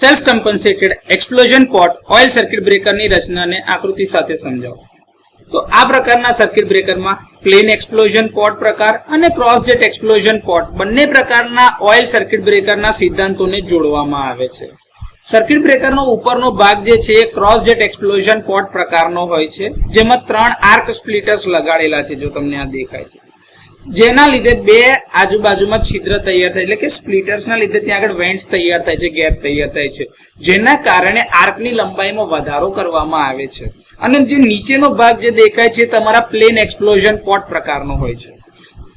Self compensated explosion pot oil circuit બ્રેકરની રચનાને આકૃતિ સાથે સમજાવો. તો આ પ્રકારના સર્કિટ બ્રેકરમાં પ્લેન એક્સપ્લોઝન પોટ પ્રકાર અને ક્રોસ જેટ એક્સપ્લોઝન પોટ બંને પ્રકારના ઓઇલ સર્કિટ બ્રેકરના સિદ્ધાંતોને જોડવામાં આવે છે. સર્કિટ બ્રેકરનો ઉપરનો ભાગ જે છે એ ક્રોસ જેટ એક્સપ્લોઝન પોટ પ્રકારનો હોય છે, જેમાં 3 આર્ક સ્પ્લિટર્સ લગાડેલા છે, જો તમને આ દેખાય છે, જેના લીધે બે આજુબાજુમાં છિદ્ર તૈયાર થાય, એટલે કે સ્પ્લિટર્સના લીધે ત્યાં આગળ વેન્ટ્સ તૈયાર થાય છે, ગેપ તૈયાર થાય છે, જેના કારણે આર્કની લંબાઈમાં વધારો કરવામાં આવે છે. અને જે નીચેનો ભાગ જે દેખાય છે તમારા પ્લેન એક્સપ્લોઝન પોટ પ્રકારનો હોય છે.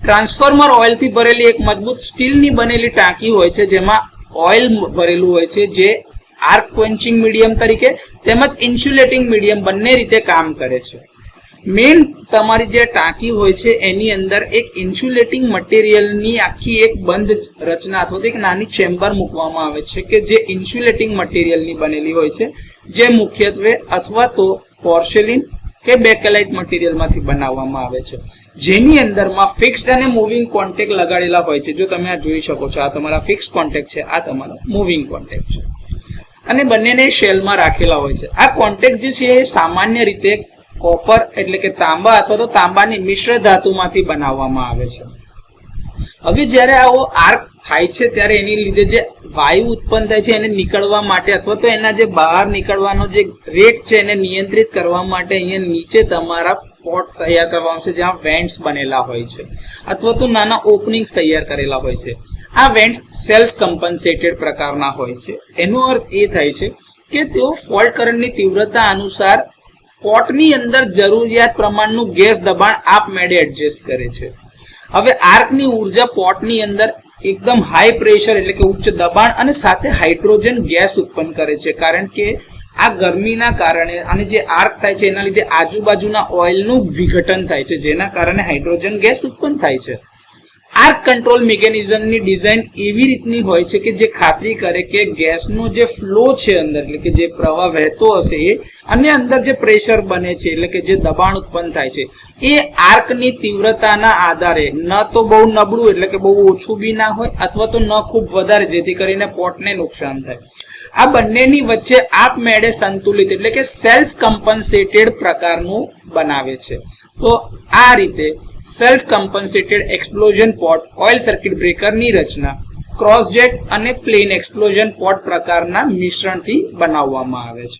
ટ્રાન્સફોર્મર ઓઇલથી ભરેલી એક મજબૂત સ્ટીલની બનેલી ટાંકી હોય છે, જેમાં ઓઇલ ભરેલું હોય છે, જે આર્ક ક્વેન્ચિંગ મીડિયમ તરીકે તેમજ ઇન્સ્યુલેટિંગ મીડિયમ બંને રીતે કામ કરે છે. મેઇન તમારી જે ટાંકી હોય છે એની અંદર એક ઇન્સ્યુલેટિંગ મટીરિયલની આખી એક બંધ રચના અથવા તો એક નાની ચેમ્બર મૂકવામાં આવે છે, કે જે ઇન્સ્યુલેટિંગ મટીરિયલની બનેલી હોય છે, જે મુખ્યત્વે અથવા તો પોર્સેલિન કે બેકેલાઇટ મટીરિયલમાંથી બનાવવામાં આવે છે, જેની અંદરમાં ફિક્સ્ડ અને મૂવિંગ કોન્ટેક્ટ લગાડેલા હોય છે. જો તમે આ જોઈ શકો છો, આ તમારા ફિક્સ કોન્ટેક્ટ છે, આ તમારો મૂવિંગ કોન્ટેક્ટ છે, અને બંનેને શેલમાં રાખેલા હોય છે. આ કોન્ટેક્ટ જે છે એ સામાન્ય રીતે કોપર એટલે કે તાંબા અથવા તો તાંબાની મિશ્ર ધાતુમાંથી બનાવવામાં આવે છે. હવે જ્યારે આવો આર્ક થાય છે ત્યારે એની લીધે જે વાયુ ઉત્પન્ન થાય છે એને નીકળવા માટે અથવા તો એના જે બહાર નીકળવાનો જે રેટ છે એને નિયંત્રિત કરવા માટે અહીંયા નીચે તમારા પોટ તૈયાર કરવામાં છે, જ્યાં વેન્ટ્સ બનેલા હોય છે અથવા તો નાના ઓપનિંગ્સ તૈયાર કરેલા હોય છે. આ વેન્ટ્સ સેલ્ફ કમ્પન્સેટેડ પ્રકારના હોય છે. એનો અર્થ એ થાય છે કે તેઓ ફોલ્ટ કરંટની તીવ્રતા અનુસાર પોટની અંદર જરૂરિયાત પ્રમાણનું ગેસ દબાણ આપમેળે એડજસ્ટ કરે છે. હવે આર્કની ઉર્જા પોટની અંદર એકદમ હાઈ પ્રેશર એટલે કે ઉચ્ચ દબાણ અને સાથે હાઇડ્રોજન ગેસ ઉત્પન્ન કરે છે, કારણ કે આ ગરમીના કારણે અને જે આર્ક થાય છે એના લીધે આજુબાજુના ઓઇલનું વિઘટન થાય છે, જેના કારણે હાઇડ્રોજન ગેસ ઉત્પન્ન થાય છે. આર્ક કંટ્રોલ મિકેનિઝમની ડિઝાઇન એવી રીતની હોય છે કે જે ખાતરી કરે કે ગેસનો જે ફ્લો છે અંદર એટલે કે જે પ્રવાહ વહેતો હશે એ અને અંદર જે પ્રેશર બને છે એટલે કે જે દબાણ ઉત્પન્ન થાય છે એ આર્કની તીવ્રતાના આધારે ન તો બહુ નબળું એટલે કે બહુ ઓછું બી ના હોય અથવા તો ન ખૂબ વધારે, જેથી કરીને પોટને નુકસાન થાય. આ બંનેની વચ્ચે આપમેળે સંતુલિત એટલે કે સેલ્ફ કમ્પન્સેટેડ પ્રકારનું બનાવે છે. તો આ રીતે self compensated explosion pot oil circuit બ્રેકરની રચના ક્રોસ જેટ અને પ્લેન એક્સપ્લોઝન પોટ પ્રકારના મિશ્રણથી બનાવવામાં આવે છે.